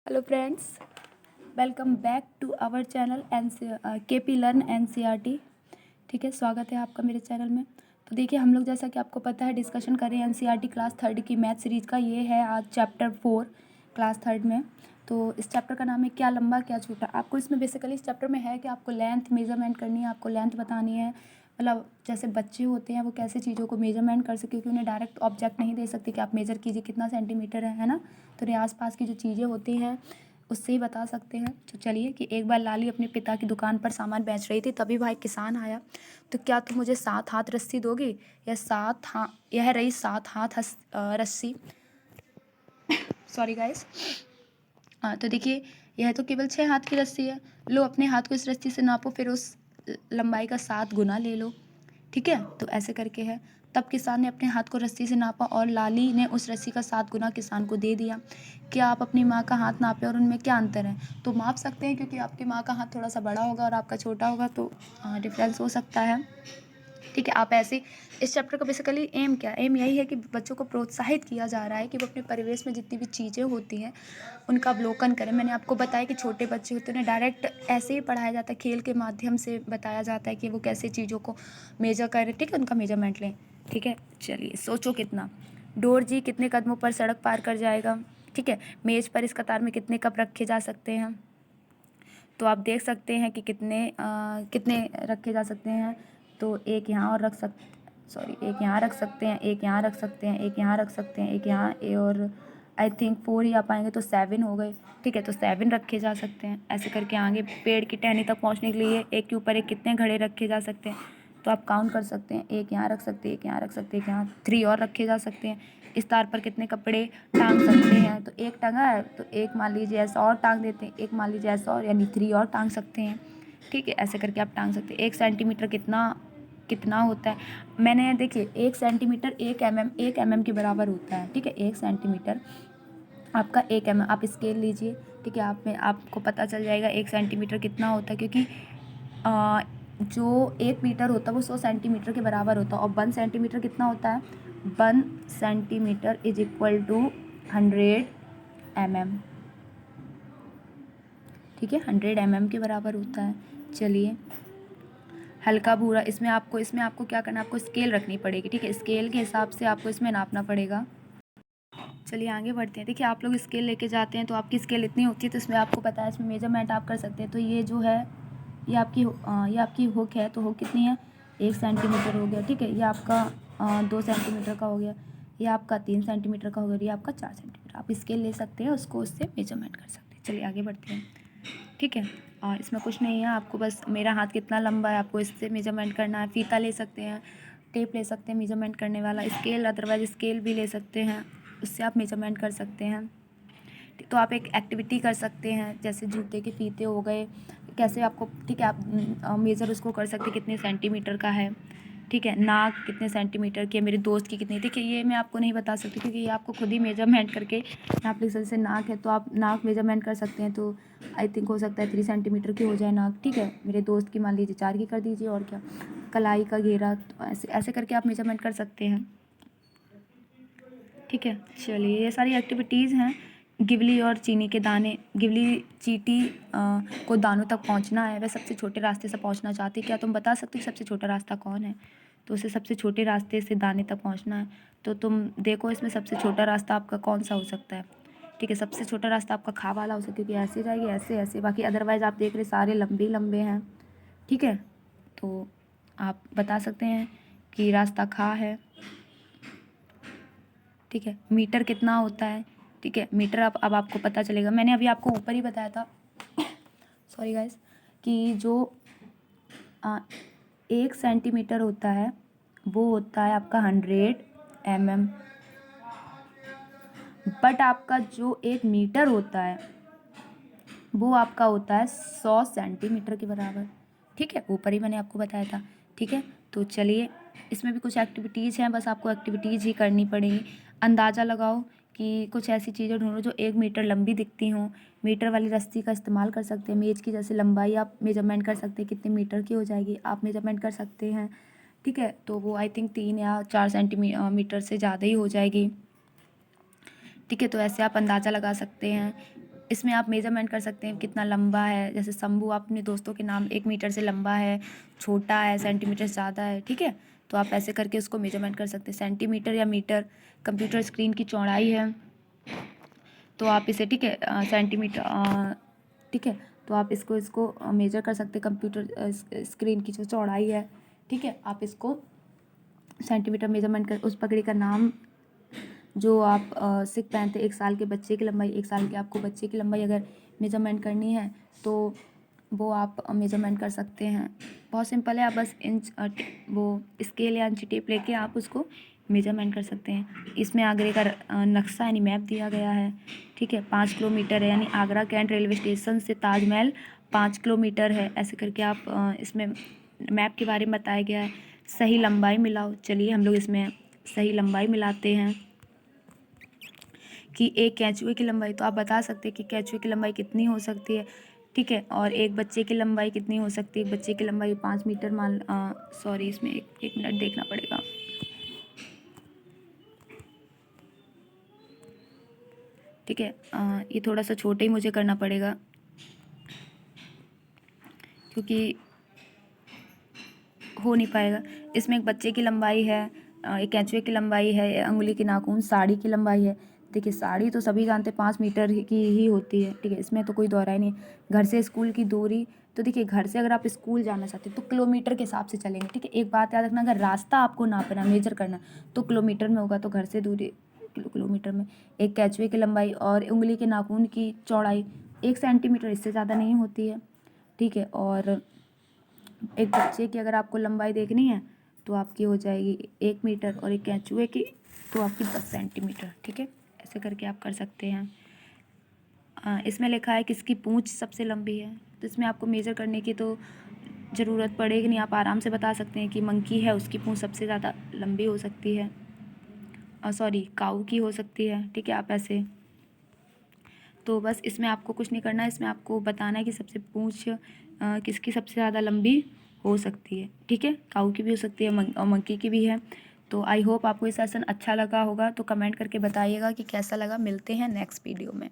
Hello friends, welcome back to our channel KP learn NCERT. ठीक है, स्वागत है आपका मेरे चैनल में। तो देखिए, हम लोग जैसा कि आपको पता है डिस्कशन कर रहे हैं एनसीईआरटी क्लास थर्ड की मैथ सीरीज़ का। ये है आज चैप्टर 4 क्लास थर्ड में। तो इस चैप्टर का नाम है क्या लंबा क्या छोटा। आपको इसमें बेसिकली इस चैप्टर में है कि आपको लेंथ मेजरमेंट करनी है, आपको लेंथ बतानी है। मतलब जैसे बच्चे होते हैं वो कैसे चीज़ों को मेजरमेंट कर सके, क्योंकि उन्हें डायरेक्ट ऑब्जेक्ट नहीं दे सकते कि आप मेजर कीजिए कितना सेंटीमीटर है ना। तो उन्हें आसपास की जो चीज़ें होती हैं उससे ही बता सकते हैं। तो चलिए कि एक बार लाली अपने पिता की दुकान पर सामान बेच रही थी, तभी वहाँ एक किसान आया। तो क्या तुम मुझे 7 हाथ रस्सी दोगे? यह रही 7 हाथ रस्सी। Sorry guys. तो देखिए, यह तो केवल 6 हाथ की रस्सी है। लो, अपने हाथ को इस रस्सी से नापो, फिर उस लंबाई का 7 गुना ले लो। ठीक है, तो ऐसे करके है। तब किसान ने अपने हाथ को रस्सी से नापा और लाली ने उस रस्सी का 7 गुना किसान को दे दिया। क्या आप अपनी माँ का हाथ नापे और उनमें क्या अंतर है? तो माप सकते हैं, क्योंकि आपकी माँ का हाथ थोड़ा सा बड़ा होगा और आपका छोटा होगा, तो डिफरेंस हो सकता है। ठीक है, आप ऐसे इस चैप्टर का बेसिकली एम यही है कि बच्चों को प्रोत्साहित किया जा रहा है कि वो अपने परिवेश में जितनी भी चीज़ें होती हैं उनका अवलोकन करें। मैंने आपको बताया कि छोटे बच्चे होते हैं उन्हें डायरेक्ट ऐसे ही पढ़ाया जाता है, खेल के माध्यम से बताया जाता है कि वो कैसे चीज़ों को मेजर करें। ठीक है, उनका मेजरमेंट लें। ठीक है, चलिए सोचो कितना। डोरजी कितने कदमों पर सड़क पार कर जाएगा? ठीक है, मेज़ पर इस कतार में कितने कप रखे जा सकते हैं? तो आप देख सकते हैं कि कितने रखे जा सकते हैं। तो एक यहाँ और एक यहाँ रख सकते हैं, एक यहाँ रख सकते हैं, एक यहाँ रख सकते हैं, एक यहाँ और आई थिंक 4 ही आ पाएंगे, तो 7 हो गए। ठीक है, तो 7 रखे जा सकते हैं। ऐसे करके आगे पेड़ की टहनी तक पहुँचने के लिए एक के ऊपर एक कितने घड़े रखे जा सकते हैं, तो आप काउंट कर सकते हैं। एक यहाँ रख सकते हैं, एक यहाँ रख सकते हैं, एक यहाँ 3 और रखे जा सकते हैं। इस तार पर कितने कपड़े टांग सकते हैं? तो एक टंगा है, तो एक मान लीजिए ऐसा और टांग देते हैं, एक मान लीजिए ऐसा और, यानी 3 और टांग सकते हैं। ठीक है, ऐसे करके आप टांग सकते हैं। 1 सेंटीमीटर कितना कितना होता है? मैंने देखिए 1 सेंटीमीटर 1 mm के बराबर होता है। ठीक है, 1 सेंटीमीटर आपका 1 mm। आप स्केल लीजिए। ठीक है, आपको पता चल जाएगा 1 सेंटीमीटर कितना होता है, क्योंकि जो 1 मीटर होता है वो 100 सेंटीमीटर के बराबर होता है। और 1 सेंटीमीटर कितना होता है? 1 centimetre is equal to 100 mm। ठीक है, 100 mm के बराबर होता है। चलिए, हल्का भूरा, इसमें आपको क्या करना है? आपको स्केल रखनी पड़ेगी। ठीक है, स्केल के हिसाब से आपको इसमें नापना पड़ेगा। चलिए आगे बढ़ते हैं। देखिए, आप लोग स्केल लेके जाते हैं तो आपकी स्केल इतनी होती है, तो इसमें आपको पता है इसमें मेजरमेंट आप कर सकते हैं। तो ये जो है ये आपकी हुक है। तो हुक कितनी है? 1 सेंटीमीटर हो गया। ठीक है, ये आपका 2 सेंटीमीटर का हो गया, ये आपका 3 सेंटीमीटर का हो गया, ये आपका 4 सेंटीमीटर। आप स्केल ले सकते हैं, उसको उससे मेजरमेंट कर सकते हैं। चलिए आगे बढ़ते हैं। ठीक है, और इसमें कुछ नहीं है, आपको बस मेरा हाथ कितना लंबा है आपको इससे मेजरमेंट करना है। फीता ले सकते हैं, टेप ले सकते हैं मेजरमेंट करने वाला, स्केल अदरवाइज स्केल भी ले सकते हैं, उससे आप मेजरमेंट कर सकते हैं। तो आप एक एक्टिविटी कर सकते हैं, जैसे जूते के फीते हो गए, कैसे आपको, ठीक है, आप मेज़र उसको कर सकते हैं कितने सेंटीमीटर का है। ठीक है, नाक कितने सेंटीमीटर की है, मेरे दोस्त की कितनी। देखिए, ये मैं आपको नहीं बता सकती, क्योंकि ये आपको खुद ही मेजरमेंट करके यहाँ पर जैसे नाक है तो आप नाक मेजरमेंट कर सकते हैं। तो आई थिंक हो सकता है 3 सेंटीमीटर की हो जाए नाक। ठीक है, मेरे दोस्त की मान लीजिए 4 की कर दीजिए, और क्या। कलाई का घेरा, तो ऐसे ऐसे करके आप मेजरमेंट कर सकते हैं। ठीक है, चलिए, ये सारी एक्टिविटीज़ हैं। गिवली और चीनी के दाने, गिवली चींटी को दानों तक पहुंचना है, वह सबसे छोटे रास्ते से पहुंचना चाहती है। क्या तुम बता सकते हो सबसे छोटा रास्ता कौन है? तो उसे सबसे छोटे रास्ते से दाने तक पहुंचना है। तो तुम देखो इसमें सबसे छोटा रास्ता आपका कौन सा हो सकता है? ठीक है, सबसे छोटा रास्ता आपका खा वाला हो सकता है, क्योंकि ऐसे जाएगी, ऐसे ऐसे, बाकी अदरवाइज़ आप देख रहे सारे लंबे लंबे हैं। ठीक है, तो आप बता सकते हैं कि रास्ता खा है। ठीक है, मीटर कितना होता है? ठीक है, मीटर अब आपको पता चलेगा। मैंने अभी आपको ऊपर ही बताया था सॉरी गाइस, कि जो 1 सेंटीमीटर होता है वो होता है आपका 100 mm। बट आपका जो 1 मीटर होता है वो आपका होता है 100 सेंटीमीटर के बराबर। ठीक है, ऊपर ही मैंने आपको बताया था। ठीक है, तो चलिए, इसमें भी कुछ एक्टिविटीज़ हैं, बस आपको एक्टिविटीज़ ही करनी पड़ेगी। अंदाज़ा लगाओ कि कुछ ऐसी चीज़ें ढूंढो जो 1 मीटर लंबी दिखती हों। मीटर वाली रस्सी का इस्तेमाल कर सकते हैं। मेज़ की जैसे लंबाई आप मेजरमेंट कर सकते हैं, कितने मीटर की हो जाएगी आप मेजरमेंट कर सकते हैं। ठीक है, तो वो आई थिंक 3 या 4 सेंटीमीटर से ज़्यादा ही हो जाएगी। ठीक है, तो ऐसे आप अंदाज़ा लगा सकते हैं। इसमें आप मेजरमेंट कर सकते हैं कितना लंबा है, जैसे शंभू आप अपने दोस्तों के नाम 1 मीटर से लंबा है, छोटा है, सेंटीमीटर से ज़्यादा है, ठीक है। तो आप ऐसे करके उसको मेजरमेंट कर सकते हैं। सेंटीमीटर या मीटर कंप्यूटर स्क्रीन की चौड़ाई है, तो आप इसे, ठीक है, सेंटीमीटर, ठीक है, तो आप इसको मेजर कर सकते हैं। कंप्यूटर स्क्रीन की जो चौड़ाई है, ठीक है, आप इसको सेंटीमीटर मेजरमेंट कर, उस पगड़ी का नाम जो आप सिख पहनते 1 साल के बच्चे की लंबाई, 1 साल के आपको बच्चे की लंबाई अगर मेजरमेंट करनी है तो वो आप मेजरमेंट कर सकते हैं। बहुत सिंपल है, आप बस इंच वो स्केल या इंची टेप लेके आप उसको मेजरमेंट कर सकते हैं। इसमें आगरे का नक्शा यानी मैप दिया गया है, ठीक है। 5 किलोमीटर है, यानी आगरा कैंट रेलवे स्टेशन से ताजमहल 5 किलोमीटर है। ऐसे करके आप इसमें मैप के बारे में बताया गया है। सही लंबाई मिलाओ, चलिए हम लोग इसमें सही लंबाई मिलाते हैं कि एक केंचुए की लंबाई, तो आप बता सकते हैं कि केंचुए की लंबाई कितनी हो सकती है, ठीक है। और एक बच्चे की लंबाई कितनी हो सकती है, बच्चे की लंबाई 5 मीटर सॉरी, इसमें एक मिनट देखना पड़ेगा। ठीक है, ये थोड़ा सा छोटा ही मुझे करना पड़ेगा क्योंकि हो नहीं पाएगा। इसमें एक बच्चे की लंबाई है, एक केंचुए की लंबाई है, अंगुली की नाखून, साड़ी की लंबाई है। देखिए साड़ी तो सभी जानते हैं 5 मीटर की ही होती है, ठीक है, इसमें तो कोई दोहराई नहीं। घर से स्कूल की दूरी, तो देखिए घर से अगर आप स्कूल जाना चाहते हैं तो किलोमीटर के हिसाब से चलेंगे, ठीक है। एक बात याद रखना, अगर रास्ता आपको नापना, मेजर करना तो किलोमीटर में होगा, तो घर से दूरी किलोमीटर में। एक केंचुए की लंबाई और उंगली के नाखून की चौड़ाई 1 सेंटीमीटर, इससे ज़्यादा नहीं होती है, ठीक है। और एक बच्चे की अगर आपको लंबाई देखनी है तो आपकी हो जाएगी 1 मीटर, और एक केंचुए की तो आपकी 10 सेंटीमीटर, ठीक है। ऐसे करके आप कर सकते हैं। इसमें लिखा है किसकी पूंछ सबसे लंबी है, तो इसमें आपको मेज़र करने की तो ज़रूरत पड़ेगी नहीं, आप आराम से बता सकते हैं कि मंकी है उसकी पूंछ सबसे ज़्यादा लंबी हो सकती है, सॉरी काऊ की हो सकती है, ठीक है। आप ऐसे, तो बस इसमें आपको कुछ नहीं करना है, इसमें आपको बताना है कि सबसे पूंछ किसकी सबसे ज़्यादा लंबी हो सकती है, ठीक है। काऊ की भी हो सकती है और मंकी की भी है। तो आई होप आपको ये सेशन अच्छा लगा होगा, तो कमेंट करके बताइएगा कि कैसा लगा। मिलते हैं नेक्स्ट वीडियो में।